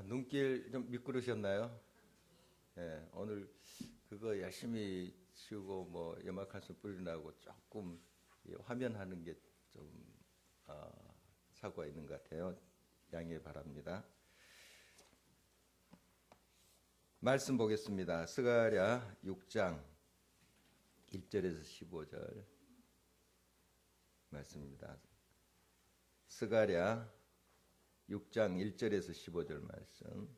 눈길 좀 미끄러우셨나요? 예, 오늘 그거 열심히 치우고 뭐 염화칼슘 뿌리라고 조금 이 화면하는 게 좀 사고가 있는 것 같아요. 양해 바랍니다. 말씀 보겠습니다. 스가랴 6장 1절에서 15절 말씀입니다. 스가랴 6장 1절에서 15절 말씀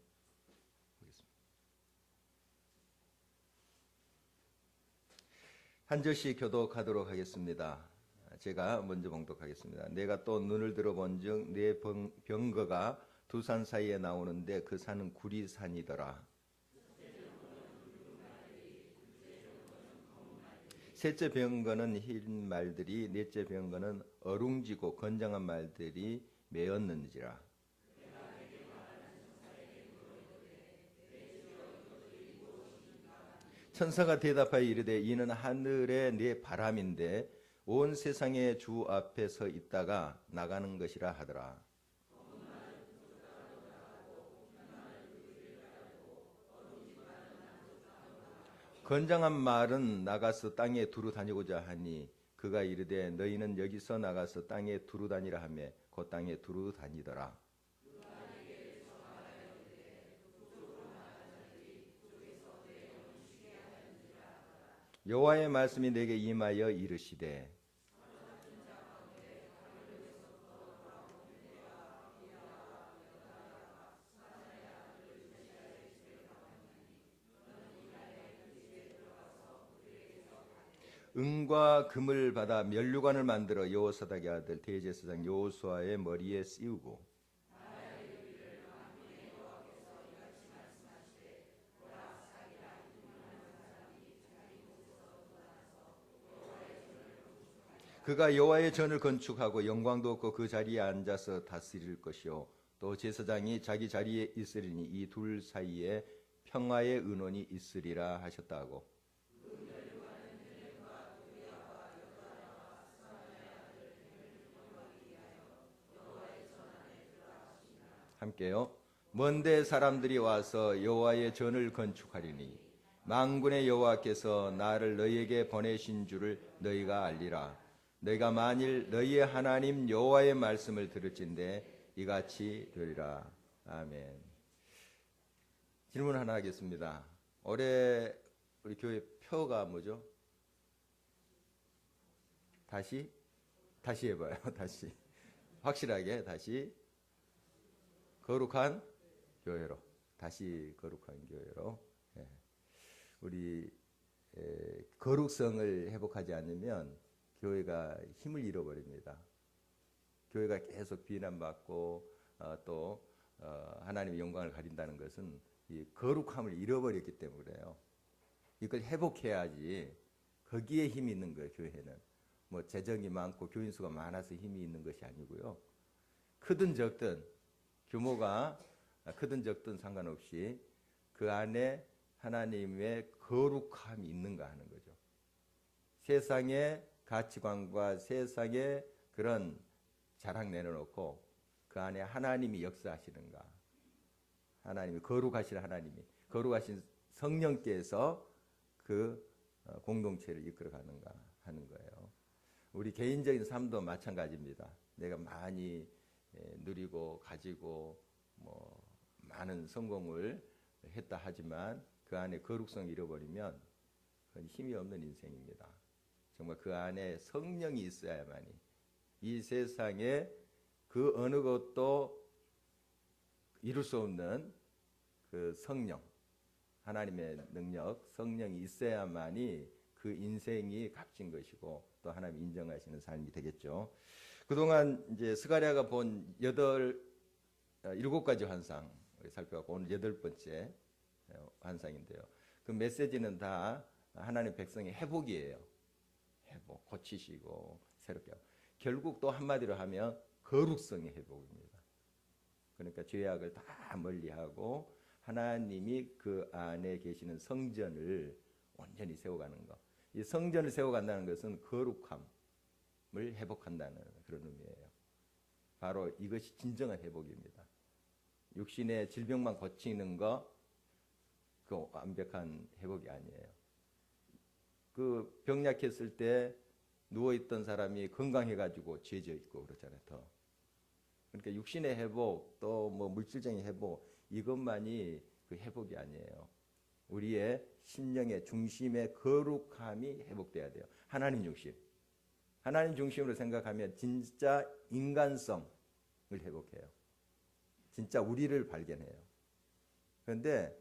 보겠습니다. 한 절씩 교독하도록 하겠습니다. 제가 먼저 봉독하겠습니다. 내가 또 눈을 들어본즉 내 병거가 두 산 사이에 나오는데 그 산은 구리산이더라. 셋째 병거는 흰 말들이, 넷째 병거는 어룽지고 건장한 말들이 메었는지라. 천사가 대답하여 이르되 이는 하늘의 내 바람인데 온 세상의 주 앞에 서 있다가 나가는 것이라 하더라. 건장한 말은 나가서 땅에 두루 다니고자 하니 그가 이르되 너희는 여기서 나가서 땅에 두루 다니라 하며 그 땅에 두루 다니더라. 여호와의 말씀이 내게 임하여 이르시되 은과 금을 받아 면류관을 만들어 여호사닥의 아들 대제사장 여호수아의 머리에 씌우고 그가 여호와의 전을 건축하고 영광도 없고 그 자리에 앉아서 다스릴 것이요 또 제사장이 자기 자리에 있으리니 이 둘 사이에 평화의 은원이 있으리라 하셨다고. 함께요. 먼데 사람들이 와서 여호와의 전을 건축하리니 만군의 여호와께서 나를 너희에게 보내신 줄을 너희가 알리라. 너희가 만일 너희의 하나님 여호와의 말씀을 들을진대 이같이 되리라. 아멘. 질문 하나 하겠습니다. 올해 우리 교회 표가 뭐죠? 다시 해봐요. 다시 확실하게 다시 거룩한 교회로. 다시 거룩한 교회로. 예. 우리 거룩성을 회복하지 않으면 교회가 힘을 잃어버립니다. 교회가 계속 비난받고 또 하나님의 영광을 가린다는 것은 이 거룩함을 잃어버렸기 때문에 그래요. 이걸 회복해야지. 거기에 힘이 있는 거예요. 교회는 뭐 재정이 많고 교인 수가 많아서 힘이 있는 것이 아니고요. 크든 적든 규모가 크든 적든 상관없이 그 안에 하나님의 거룩함이 있는가 하는 거죠. 세상의 가치관과 세상의 그런 자랑 내려놓고 그 안에 하나님이 역사하시는가. 하나님이 거룩하신 하나님이 거룩하신 성령께서 그 공동체를 이끌어가는가 하는 거예요. 우리 개인적인 삶도 마찬가지입니다. 내가 많이 누리고 가지고 뭐 많은 성공을 했다 하지만 그 안에 거룩성을 잃어버리면 그건 힘이 없는 인생입니다. 정말 그 안에 성령이 있어야만이 이 세상에 그 어느 것도 이룰 수 없는 그 성령, 하나님의 능력, 성령이 있어야만이 그 인생이 값진 것이고 또 하나님 인정하시는 삶이 되겠죠. 그동안 이제 스가랴가 본 7가지 환상 살펴봤고 오늘 8번째 환상인데요. 그 메시지는 다 하나님 백성의 회복이에요. 회복, 고치시고 새롭게 하고. 결국 또 한마디로 하면 거룩성의 회복입니다. 그러니까 죄악을 다 멀리하고 하나님이 그 안에 계시는 성전을 온전히 세워가는 것. 이 성전을 세워간다는 것은 거룩함을 회복한다는 그런 의미예요. 바로 이것이 진정한 회복입니다. 육신의 질병만 고치는 거 그 완벽한 회복이 아니에요. 그 병약했을 때 누워있던 사람이 건강해가지고 죄져 있고 그렇잖아요. 더. 그러니까 육신의 회복 또 뭐 물질적인 회복 이것만이 그 회복이 아니에요. 우리의 심령의 중심의 거룩함이 회복돼야 돼요. 하나님 중심. 하나님 중심으로 생각하면 진짜 인간성을 회복해요. 진짜 우리를 발견해요. 그런데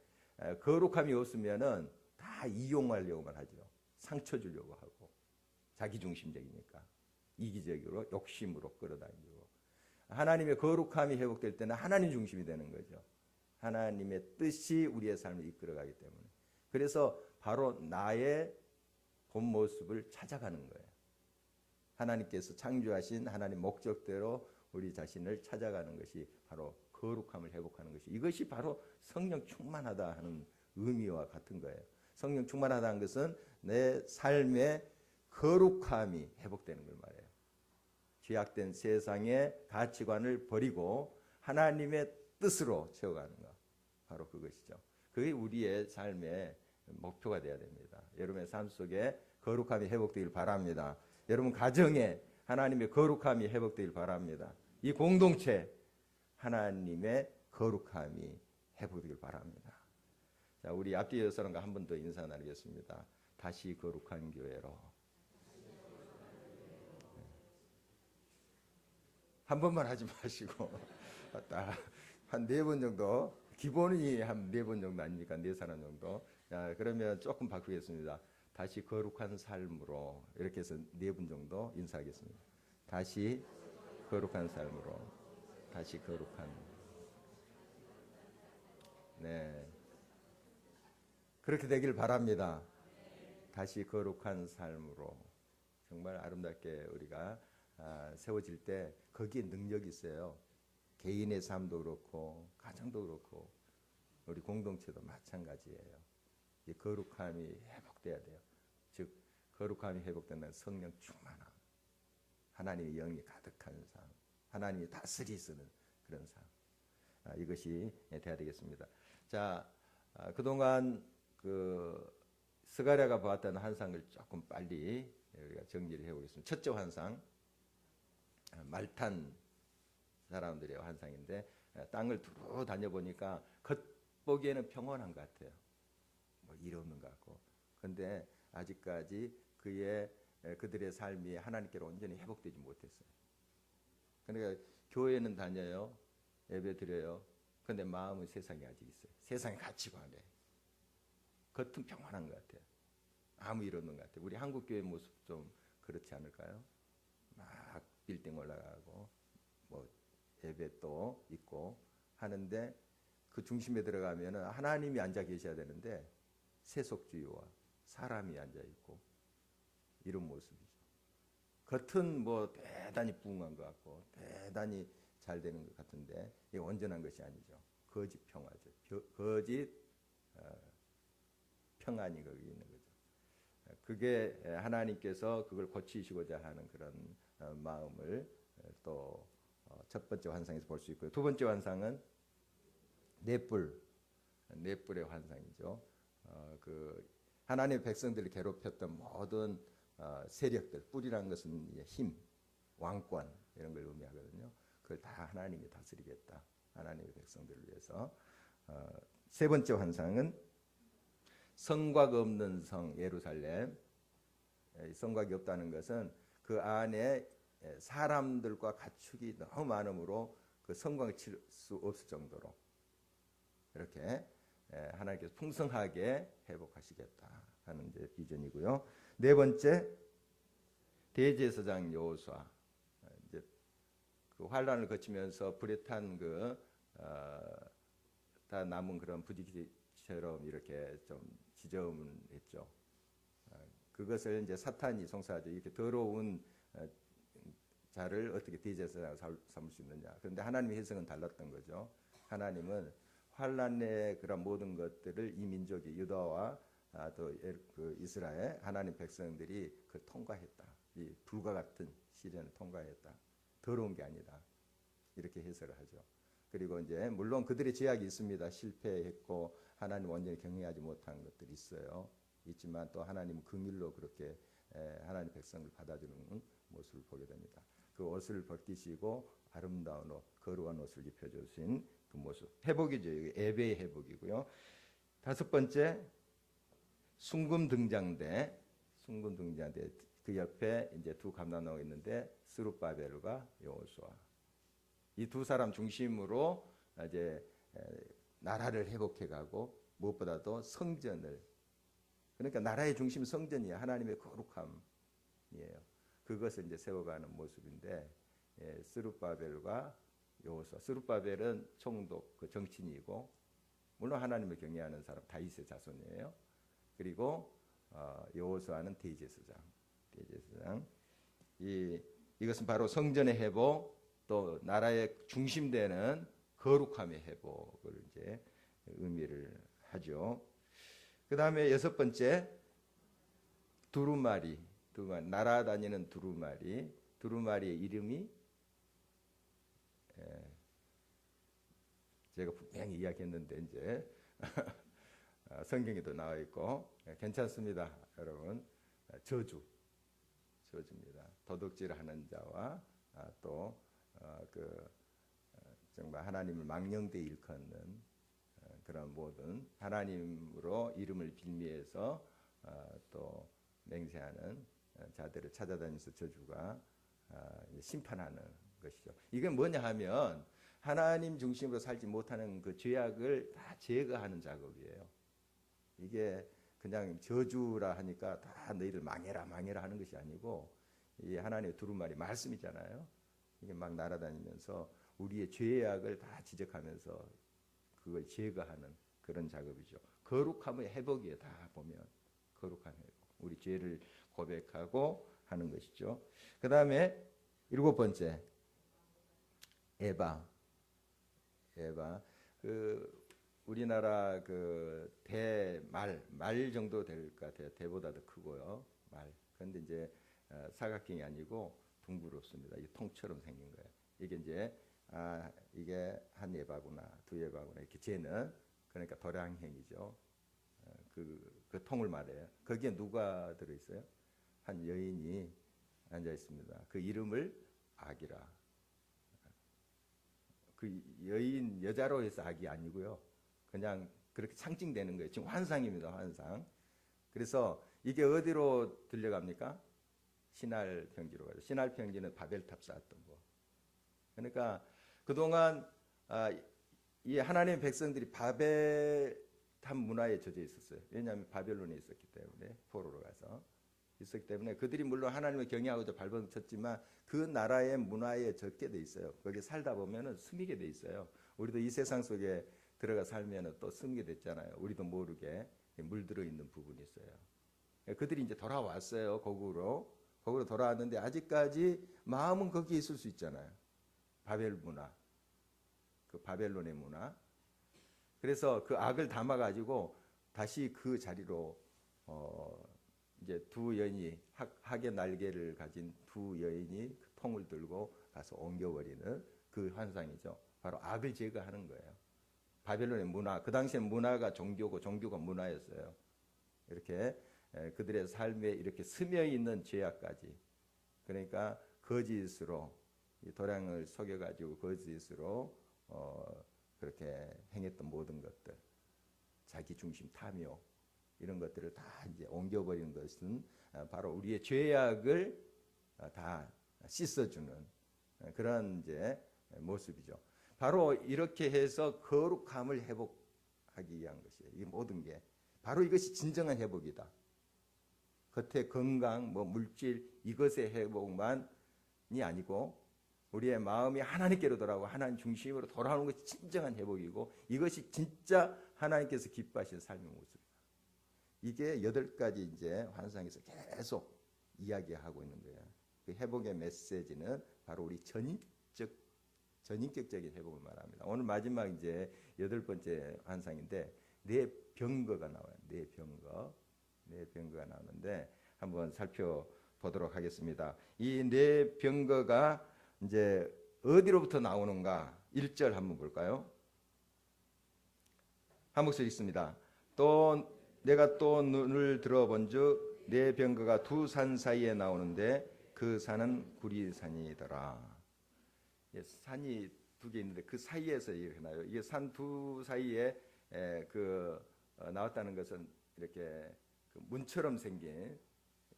거룩함이 없으면은 다 이용하려고만 하죠. 상처 주려고 하고 자기중심적이니까 이기적으로 욕심으로 끌어다니고 하나님의 거룩함이 회복될 때는 하나님 중심이 되는 거죠. 하나님의 뜻이 우리의 삶을 이끌어가기 때문에 그래서 바로 나의 본 모습을 찾아가는 거예요. 하나님께서 창조하신 하나님 목적대로 우리 자신을 찾아가는 것이 바로 거룩함을 회복하는 것이 이것이 바로 성령 충만하다 하는 의미와 같은 거예요. 성령 충만하다는 것은 내 삶의 거룩함이 회복되는 걸 말해요. 죄악된 세상의 가치관을 버리고 하나님의 뜻으로 채워가는 것 바로 그것이죠. 그게 우리의 삶의 목표가 되어야 됩니다. 여러분의 삶 속에 거룩함이 회복되길 바랍니다. 여러분 가정에 하나님의 거룩함이 회복되길 바랍니다. 이 공동체 하나님의 거룩함이 회복되길 바랍니다. 자, 우리 앞뒤 사람과 한 번 더 인사 나누겠습니다. 다시 거룩한 교회로. 한 번만 하지 마시고 한 4번 정도 기본이 한 4번 정도 아닙니까? 4사람 정도. 자, 그러면 조금 바꾸겠습니다. 다시 거룩한 삶으로 이렇게 해서 4분 정도 인사하겠습니다. 다시 거룩한 삶으로. 다시 거룩한. 네. 그렇게 되길 바랍니다. 다시 거룩한 삶으로. 정말 아름답게 우리가 세워질 때 거기에 능력이 있어요. 개인의 삶도 그렇고 가정도 그렇고 우리 공동체도 마찬가지예요. 이 거룩함이 회복돼야 돼요. 즉 거룩함이 회복된다는 성령 충만함, 하나님의 영이 가득한 삶, 하나님이 다스리시는 그런 삶. 이것이 돼야 되겠습니다. 자, 그동안 그 스가랴가 보았던 환상을 조금 빨리 우리가 정리를 해보겠습니다. 첫째 환상, 말탄 사람들의 환상인데 땅을 두루 다녀보니까 겉보기에는 평온한 것 같아요. 뭐 일 없는 것 같고. 그런데 아직까지 그들의 삶이 하나님께로 온전히 회복되지 못했어요. 그러니까 교회는 다녀요. 예배 드려요. 그런데 마음은 세상에 아직 있어요. 세상의 가치관에. 겉은 평온한 것 같아요. 아무 일 없는 것 같아요. 우리 한국교회 모습 좀 그렇지 않을까요? 막 빌딩 올라가고 뭐 예배 또 있고 하는데 그 중심에 들어가면 하나님이 앉아 계셔야 되는데 세속주의와 사람이 앉아 있고 이런 모습이죠. 겉은 뭐 대단히 부흥한 것 같고 대단히 잘 되는 것 같은데 이게 온전한 것이 아니죠. 거짓 평화죠. 거짓 평안이 거기 있는 거죠. 그게 하나님께서 그걸 고치시고자 하는 그런 마음을 또 첫 번째 환상에서 볼 수 있고요. 두 번째 환상은 넷불의 환상이죠. 그 하나님의 백성들을 괴롭혔던 모든 세력들, 뿔이라는 것은 힘, 왕권 이런 걸 의미하거든요. 그걸 다 하나님이 다스리겠다. 하나님의 백성들을 위해서. 세 번째 환상은 성곽 없는 성 예루살렘. 성곽이 없다는 것은 그 안에 사람들과 가축이 너무 많으므로 그 성곽을 칠 수 없을 정도로 이렇게 하나님께서 풍성하게 회복하시겠다 하는 이제 비전이고요. 네 번째 대제사장 여호수아. 이제 그 환란을 거치면서 불에 탄 다 남은 그런 부지기처럼 이렇게 좀 지저분했죠. 그것을 이제 사탄이 송사하죠. 이렇게 더러운 자를 어떻게 대제사장으로 삼을 수 있느냐. 그런데 하나님의 해석은 달랐던 거죠. 하나님은 환란의 그런 모든 것들을 이 민족이 유다와 또 그 이스라엘 하나님 백성들이 그 통과했다. 이 불과 같은 시련을 통과했다. 더러운 게 아니다. 이렇게 해석을 하죠. 그리고 이제 물론 그들의 제약이 있습니다. 실패했고 하나님 완전히 경외하지 못한 것들이 있어요. 있지만 또 하나님은 긍휼로 그렇게 하나님 백성을 받아주는 모습을 보게 됩니다. 그 옷을 벗기시고 아름다운 옷, 거룩한 옷을 입혀주신 그 모습, 회복이죠. 예배의 회복이고요. 다섯 번째, 순금 등장대. 그 옆에 이제 두 감람나무가 있는데 스룹바벨과 여호수아. 이 두 사람 중심으로 이제 나라를 회복해가고 무엇보다도 성전을, 그러니까 나라의 중심 성전이 하나님의 거룩함이에요. 그것을 이제 세워가는 모습인데 스룹바벨과 여호수아. 스룹바벨은 총독, 그 정치인이고 물론 하나님을 경외하는 사람, 다윗의 자손이에요. 그리고 여호수아는 대제사장. 이것은 바로 성전의 회복, 또 나라의 중심되는 거룩함의 회복을 이제 의미를 하죠. 그 다음에 여섯 번째, 두루마리. 날아다니는 두루마리. 두루마리의 이름이 제가 분명히 이야기했는데 이제 성경에도 나와 있고 괜찮습니다, 여러분. 저주입니다. 도둑질하는 자와 또 정말 하나님을 망령되이 일컫는 그런 모든 하나님으로 이름을 빌미해서 또 맹세하는 자들을 찾아다니면서 저주가 심판하는 것이죠. 이게 뭐냐 하면 하나님 중심으로 살지 못하는 그 죄악을 다 제거하는 작업이에요. 이게 그냥 저주라 하니까 다 너희들 망해라 하는 것이 아니고, 이 하나님의 두루마리 말씀이잖아요. 이게 막 날아다니면서 우리의 죄악을 다 지적하면서 그걸 제거하는 그런 작업이죠. 거룩함의 회복이에요. 다 보면 거룩한 회복, 우리 죄를 고백하고 하는 것이죠. 그 다음에 일곱 번째, 에바. 우리나라 그 말 정도 될 것 같아요. 대보다 더 크고요. 말. 그런데 이제 사각형이 아니고 둥그렇습니다. 이 통처럼 생긴 거예요. 이게 이제 이게 한 에바구나, 두 에바구나 이렇게 재는, 그러니까 도량형이죠. 그 통을 말해요. 거기에 누가 들어 있어요? 한 여인이 앉아 있습니다. 그 이름을 악이라. 그 여인 여자로 해서 악이 아니고요. 그냥 그렇게 상징되는 거예요. 지금 환상입니다. 환상. 그래서 이게 어디로 들려갑니까? 신할 평지로 가죠. 신할 평지는 바벨탑 쌓았던 거. 그러니까 그동안 이 하나님의 백성들이 바벨탑 문화에 젖어 있었어요. 왜냐하면 바벨론에 있었기 때문에, 포로로 가서 있었기 때문에 그들이 물론 하나님을 경외하고자 발버둥쳤지만 그 나라의 문화에 젖게 돼 있어요. 거기 살다 보면은 스미게 돼 있어요. 우리도 이 세상 속에 들어가 살면은 또 스미게 됐잖아요. 우리도 모르게 물들어 있는 부분이 있어요. 그들이 이제 돌아왔어요. 거국으로 돌아왔는데 아직까지 마음은 거기에 있을 수 있잖아요. 바벨 문화, 그 바벨론의 문화. 그래서 그 악을 담아 가지고 다시 그 자리로 이제 두 여인이 학의 날개를 가진 두 여인이 그 통을 들고 가서 옮겨버리는 그 환상이죠. 바로 악을 제거하는 거예요. 바벨론의 문화, 그 당시엔 문화가 종교고 종교가 문화였어요. 이렇게 그들의 삶에 이렇게 스며 있는 죄악까지, 그러니까 거짓으로 이 도량을 속여가지고 거짓으로 그렇게 행했던 모든 것들, 자기 중심 탐욕, 이런 것들을 다 이제 옮겨버리는 것은 바로 우리의 죄악을 다 씻어주는 그런 이제 모습이죠. 바로 이렇게 해서 거룩함을 회복하기 위한 것이에요. 이 모든 게 바로 이것이 진정한 회복이다. 겉의 건강, 물질 이것의 회복만이 아니고 우리의 마음이 하나님께로 돌아오고 하나님 중심으로 돌아오는 것이 진정한 회복이고, 이것이 진짜 하나님께서 기뻐하시는 삶의 모습. 이게 8가지 이제 환상에서 계속 이야기하고 있는 거예요. 그 회복의 메시지는 바로 우리 전인격적인 회복을 말합니다. 오늘 마지막 이제 8번째 환상인데 뇌병거가 나와요. 뇌병거가 나오는데 한번 살펴보도록 하겠습니다. 이 뇌병거가 이제 어디로부터 나오는가? 1절 한번 볼까요? 한 목소리 있습니다. 또 내가 또 눈을 들어본즉 내 병거가 두 산 사이에 나오는데 그 산은 구리산이더라. 예, 산이 두 개 있는데 그 사이에서 이렇게 나요. 이게 산 두 사이에 나왔다는 것은 이렇게 그 문처럼 생긴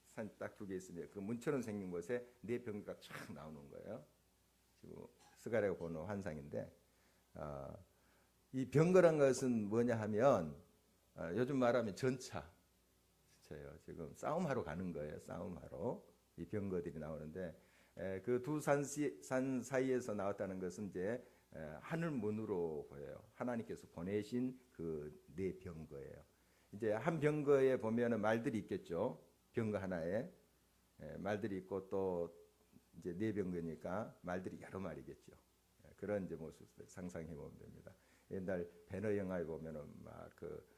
산 딱 두 개 있으면 그 문처럼 생긴 곳에 네 병거가 쫙 나오는 거예요. 지금 스가랴가 보는 환상인데 이 병거란 것은 뭐냐 하면 요즘 말하면 전차예요. 지금 싸움하러 가는 거예요. 싸움하러 이 병거들이 나오는데 그 두 산 사이에서 나왔다는 것은 이제 하늘 문으로 보여요. 하나님께서 보내신 그 네 병거예요. 이제 한 병거에 보면은 말들이 있겠죠. 병거 하나에 말들이 있고 또 이제 네 병거니까 말들이 여러 마리겠죠. 그런 이제 모습을 상상해 보면 됩니다. 옛날 배너 영화에 보면은 막 그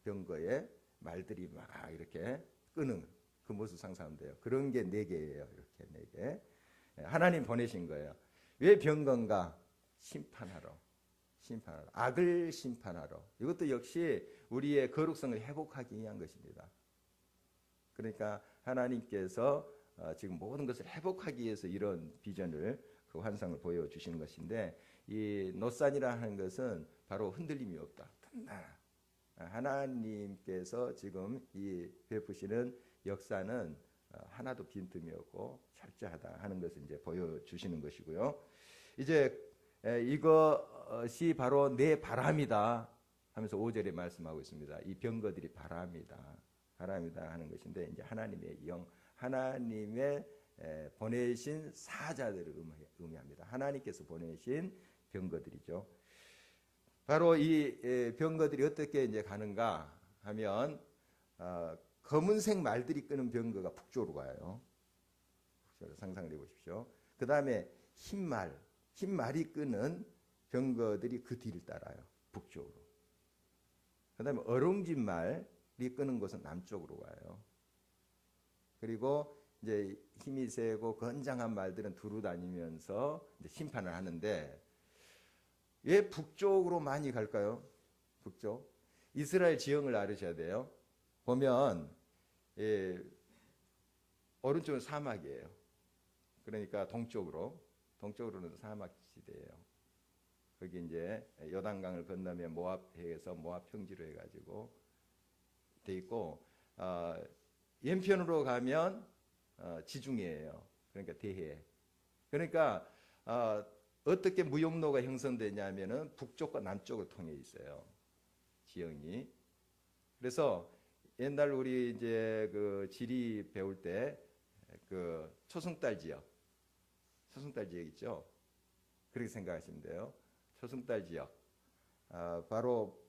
병거에 말들이 막 이렇게 끄는 그 모습 상상하면 돼요. 그런 게 네 개예요. 이렇게 네 개. 하나님 보내신 거예요. 왜 병건가? 심판하러. 악을 심판하러. 이것도 역시 우리의 거룩성을 회복하기 위한 것입니다. 그러니까 하나님께서 지금 모든 것을 회복하기 위해서 이런 비전을 그 환상을 보여주시는 것인데 이 노산이라 하는 것은 바로 흔들림이 없다. 튼튼하다. 하나님께서 지금 이 베푸시는 역사는 하나도 빈틈이 없고 철저하다 하는 것을 이제 보여주시는 것이고요. 이제 이것이 바로 내 바람이다 하면서 5절에 말씀하고 있습니다. 이 병거들이 바람이다 하는 것인데 이제 하나님의 영, 하나님의 보내신 사자들을 의미합니다. 하나님께서 보내신 병거들이죠. 바로 이 병거들이 어떻게 이제 가는가 하면 검은색 말들이 끄는 병거가 북쪽으로 가요. 상상을 해보십시오. 그 다음에 흰 말이 끄는 병거들이 그 뒤를 따라요. 북쪽으로. 그 다음에 어롱진 말이 끄는 곳은 남쪽으로 가요. 그리고 이제 힘이 세고 건장한 말들은 두루 다니면서 이제 심판을 하는데 왜 북쪽으로 많이 갈까요? 북쪽. 이스라엘 지형을 알으셔야 돼요. 보면 오른쪽은 사막이에요. 그러니까 동쪽으로는 사막 지대예요. 거기 이제 요단강을 건너면 모압해에서 모압 평지로 해가지고 돼 있고 왼편으로 가면 지중해예요. 그러니까 대해. 그러니까 어떻게 무역로가 형성되냐면은 북쪽과 남쪽으로 통해 있어요. 지형이. 그래서 옛날 우리 이제 그 지리 배울 때 그 초승달 지역 있죠. 그렇게 생각하시면 돼요. 초승달 지역. 바로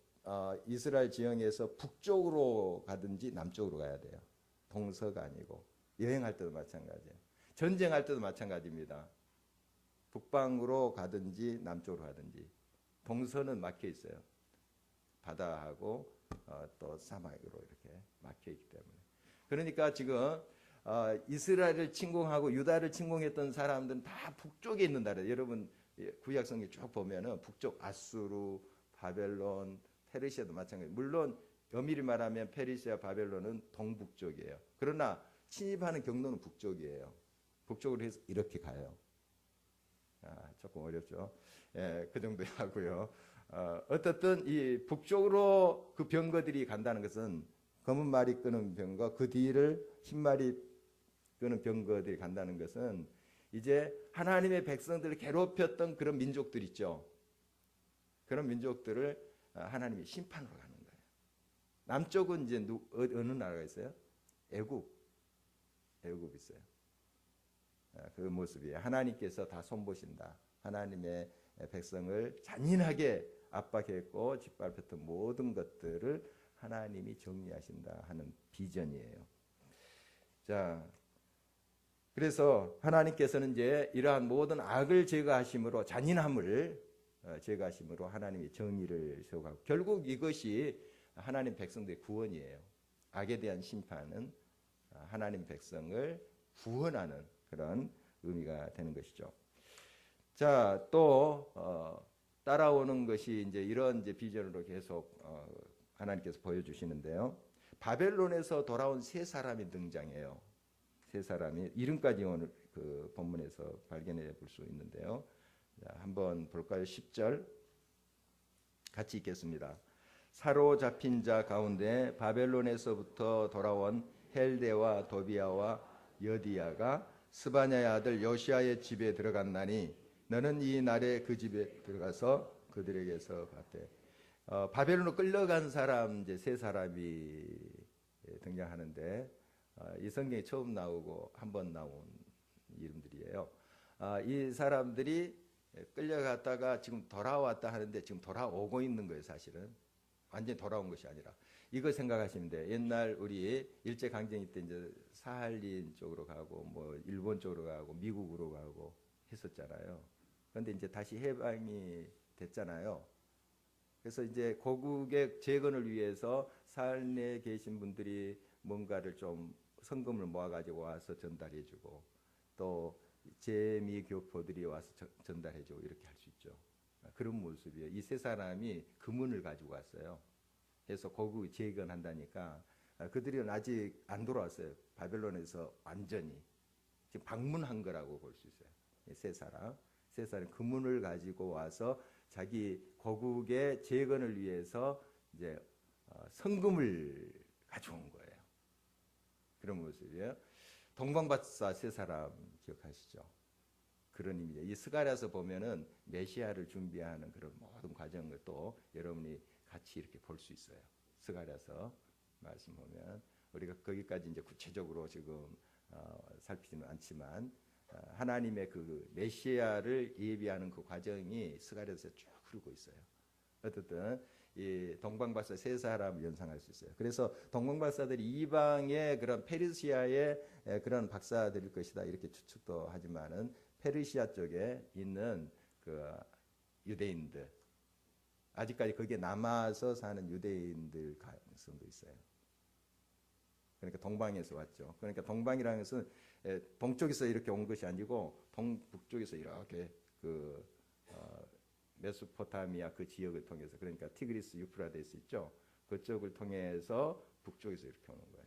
이스라엘 지형에서 북쪽으로 가든지 남쪽으로 가야 돼요. 동서가 아니고 여행할 때도 마찬가지예요. 전쟁할 때도 마찬가지입니다. 북방으로 가든지 남쪽으로 가든지 동서는 막혀 있어요. 바다하고 또 사막으로 이렇게 막혀 있기 때문에. 그러니까 지금 이스라엘을 침공하고 유다를 침공했던 사람들은 다 북쪽에 있는 나라예요. 여러분 구약 성경 쭉 보면은 북쪽 아수르, 바벨론, 페르시아도 마찬가지. 물론 엄밀히 말하면 페르시아, 바벨론은 동북쪽이에요. 그러나 침입하는 경로는 북쪽이에요. 북쪽으로 해서 이렇게 가요. 조금 어렵죠. 예, 그 정도 하고요. 어떻든 이 북쪽으로 그 병거들이 간다는 것은 검은 말이 끄는 병거, 그 뒤를 흰 말이 끄는 병거들이 간다는 것은 이제 하나님의 백성들을 괴롭혔던 그런 민족들 있죠. 그런 민족들을 하나님이 심판으로 가는 거예요. 남쪽은 이제 어느 나라가 있어요? 애굽 있어요. 그 모습이에요. 하나님께서 다 손보신다. 하나님의 백성을 잔인하게 압박했고 짓밟혔던 모든 것들을 하나님이 정리하신다 하는 비전이에요. 자, 그래서 하나님께서는 이제 이러한 모든 악을 제거하심으로 잔인함을 제거하심으로 하나님이 정의를 세우고 결국 이것이 하나님 백성들의 구원이에요. 악에 대한 심판은 하나님 백성을 구원하는 그런 의미가 되는 것이죠. 자, 또 따라오는 것이 이제 이런 이제 비전으로 계속 하나님께서 보여주시는데요. 바벨론에서 돌아온 세 사람이 등장해요. 세 사람이 이름까지 오늘 그 본문에서 발견해 볼 수 있는데요. 자, 한번 볼까요? 10절 같이 읽겠습니다. 사로잡힌 자 가운데 바벨론에서부터 돌아온 헬데와 도비아와 여디야가 스바냐의 아들 요시아의 집에 들어갔나니 너는 이 날에 그 집에 들어가서 그들에게서 봤대. 바벨론으로 끌려간 사람 이제 세 사람이 등장하는데 이 성경에 처음 나오고 한 번 나온 이름들이에요. 이 사람들이 끌려갔다가 지금 돌아왔다 하는데 지금 돌아오고 있는 거예요. 사실은 완전히 돌아온 것이 아니라 이거 생각하시면 돼요. 옛날 우리 일제 강점기 때 이제 사할린 쪽으로 가고 뭐 일본 쪽으로 가고 미국으로 가고 했었잖아요. 그런데 이제 다시 해방이 됐잖아요. 그래서 이제 고국의 재건을 위해서 사할린에 계신 분들이 뭔가를 좀 성금을 모아가지고 와서 전달해주고 또 재미교포들이 와서 전달해주고 이렇게 할 수 있죠. 그런 모습이에요. 이 세 사람이 금은을 가지고 왔어요. 그래서 고국이 재건한다니까 그들은 아직 안 돌아왔어요. 바벨론에서 완전히 지금 방문한 거라고 볼 수 있어요. 세 사람 금은을 가지고 와서 자기 고국의 재건을 위해서 이제 성금을 가져온 거예요. 그런 모습이에요. 동방박사 세 사람 기억하시죠? 그런 의미죠. 이 스가랴서 보면은 메시아를 준비하는 그런 모든 과정을 또 여러분이 같이 이렇게 볼 수 있어요. 스가랴서 말씀 보면 우리가 거기까지 이제 구체적으로 지금 살피지는 않지만 하나님의 그 메시아를 예비하는 그 과정이 스가랴서에 쭉 흐르고 있어요. 어쨌든 이 동방박사 세 사람을 연상할 수 있어요. 그래서 동방박사들이 이방의 그런 페르시아의 그런 박사들일 것이다 이렇게 추측도 하지만은 페르시아 쪽에 있는 그 유대인들 아직까지 거기에 남아서 사는 유대인들 가능성도 있어요. 그러니까 동방에서 왔죠. 그러니까 동방이라는 것은 동쪽에서 이렇게 온 것이 아니고 동북쪽에서 이렇게 그 메소포타미아 그 지역을 통해서 그러니까 티그리스 유프라데스 있죠. 그쪽을 통해서 북쪽에서 이렇게 오는 거예요.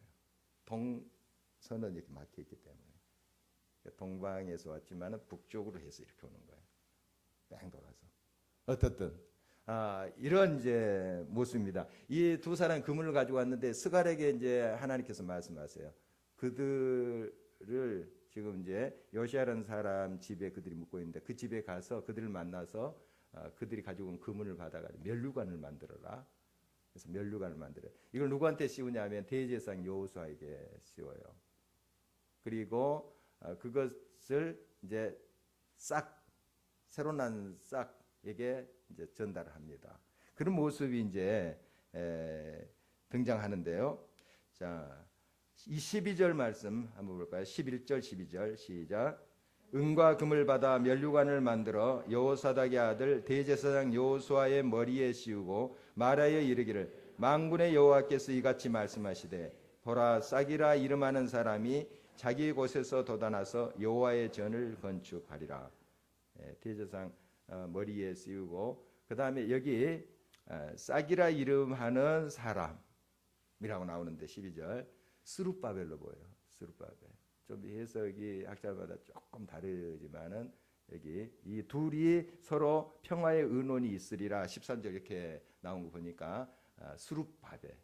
동서는 이렇게 막혀 있기 때문에 동방에서 왔지만은 북쪽으로 해서 이렇게 오는 거예요. 뺑 돌아서 어떻든 이런 이제 모습입니다. 이 두 사람 금을 가지고 왔는데 스갈에게 이제 하나님께서 말씀하세요. 그들을 지금 이제 요시아라는 사람 집에 그들이 묵고 있는데 그 집에 가서 그들을 만나서 그들이 가지고 온 금을 받아가지고 면류관을 만들어라. 그래서 면류관을 만들어요. 이걸 누구한테 씌우냐면 대제사장 여호수아에게 씌워요. 그리고 그것을 이제 싹 새로 난 싹에게 이제 전달합니다. 그런 모습이 이제 등장하는데요. 자, 이 12절 말씀 한번 볼까요? 11절, 12절 시작. 은과 금을 받아 면류관을 만들어 여호사닥의 아들 대제사장 여호수아의 머리에 씌우고 말하여 이르기를 만군의 여호와께서 이같이 말씀하시되 보라 싹이라 이름하는 사람이 자기 곳에서 돋아나서 여호와의 전을 건축하리라. 대제사장 머리에 씌우고 그 다음에 여기 싹이라 이름하는 사람이라고 나오는데 12절 스룹바벨로 보여요. 스룹바벨. 좀 해석이 학자마다 조금 다르지만은 여기 이 둘이 서로 평화의 의논이 있으리라 13절 이렇게 나온 거 보니까 스룹바벨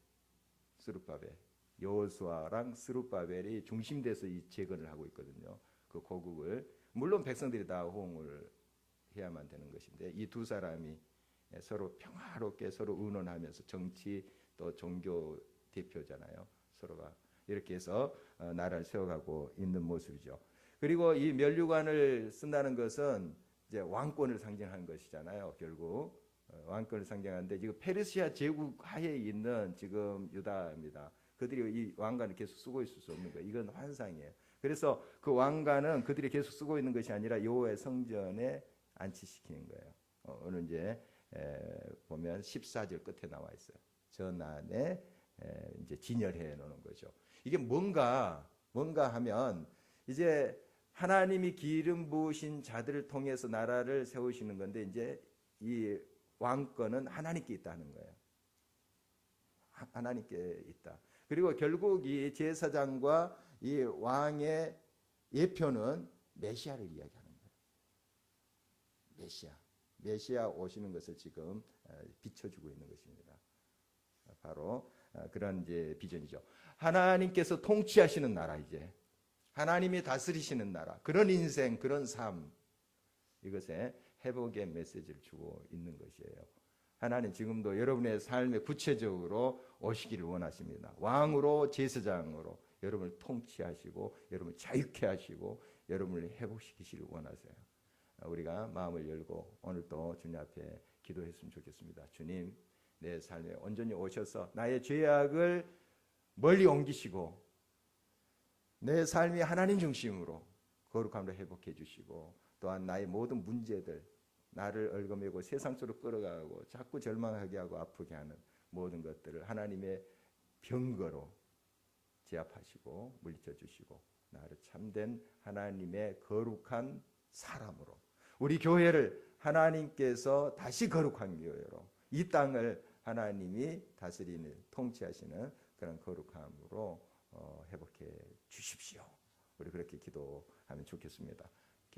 여호수아랑 스룹바벨이 중심돼서 이 재건을 하고 있거든요. 그 고국을 물론 백성들이 다 호응을 해야만 되는 것인데 이 두 사람이 서로 평화롭게 서로 의논하면서 정치 또 종교 대표잖아요. 서로가 이렇게 해서 나라를 세워가고 있는 모습이죠. 그리고 이 면류관을 쓴다는 것은 이제 왕권을 상징하는 것이잖아요. 결국 왕권을 상징하는데 지금 페르시아 제국 하에 있는 지금 유다입니다. 그들이 이 왕관을 계속 쓰고 있을 수 없는 거예요. 이건 환상이에요. 그래서 그 왕관은 그들이 계속 쓰고 있는 것이 아니라 여호와의 성전에 안치시키는 거예요. 오늘 이제 보면 14절 끝에 나와 있어요. 전안에 이제 진열해 놓는 거죠. 이게 뭔가 하면 이제 하나님이 기름 부으신 자들을 통해서 나라를 세우시는 건데 이제 이 왕권은 하나님께 있다는 거예요. 하나님께 있다. 그리고 결국 이 제사장과 이 왕의 예표는 메시아를 이야기하는 거예요. 메시아 오시는 것을 지금 비춰주고 있는 것입니다. 바로 그런 이제 비전이죠. 하나님께서 통치하시는 나라, 이제 하나님이 다스리시는 나라, 그런 인생, 그런 삶, 이것에 회복의 메시지를 주고 있는 것이에요. 하나님 지금도 여러분의 삶에 구체적으로 오시기를 원하십니다. 왕으로, 제사장으로 여러분을 통치하시고 여러분을 자유케 하시고 여러분을 회복시키시길 원하세요. 우리가 마음을 열고 오늘 또 주님 앞에 기도했으면 좋겠습니다. 주님, 내 삶에 온전히 오셔서 나의 죄악을 멀리 옮기시고 내 삶이 하나님 중심으로 거룩함을 회복해 주시고 또한 나의 모든 문제들, 나를 얽어매고 세상 속으로 끌어가고 자꾸 절망하게 하고 아프게 하는 모든 것들을 하나님의 병거로 제압하시고 물리쳐 주시고 나를 참된 하나님의 거룩한 사람으로, 우리 교회를 하나님께서 다시 거룩한 교회로, 이 땅을 하나님이 다스리는, 통치하시는 그런 거룩함으로 회복해 주십시오. 우리 그렇게 기도하면 좋겠습니다.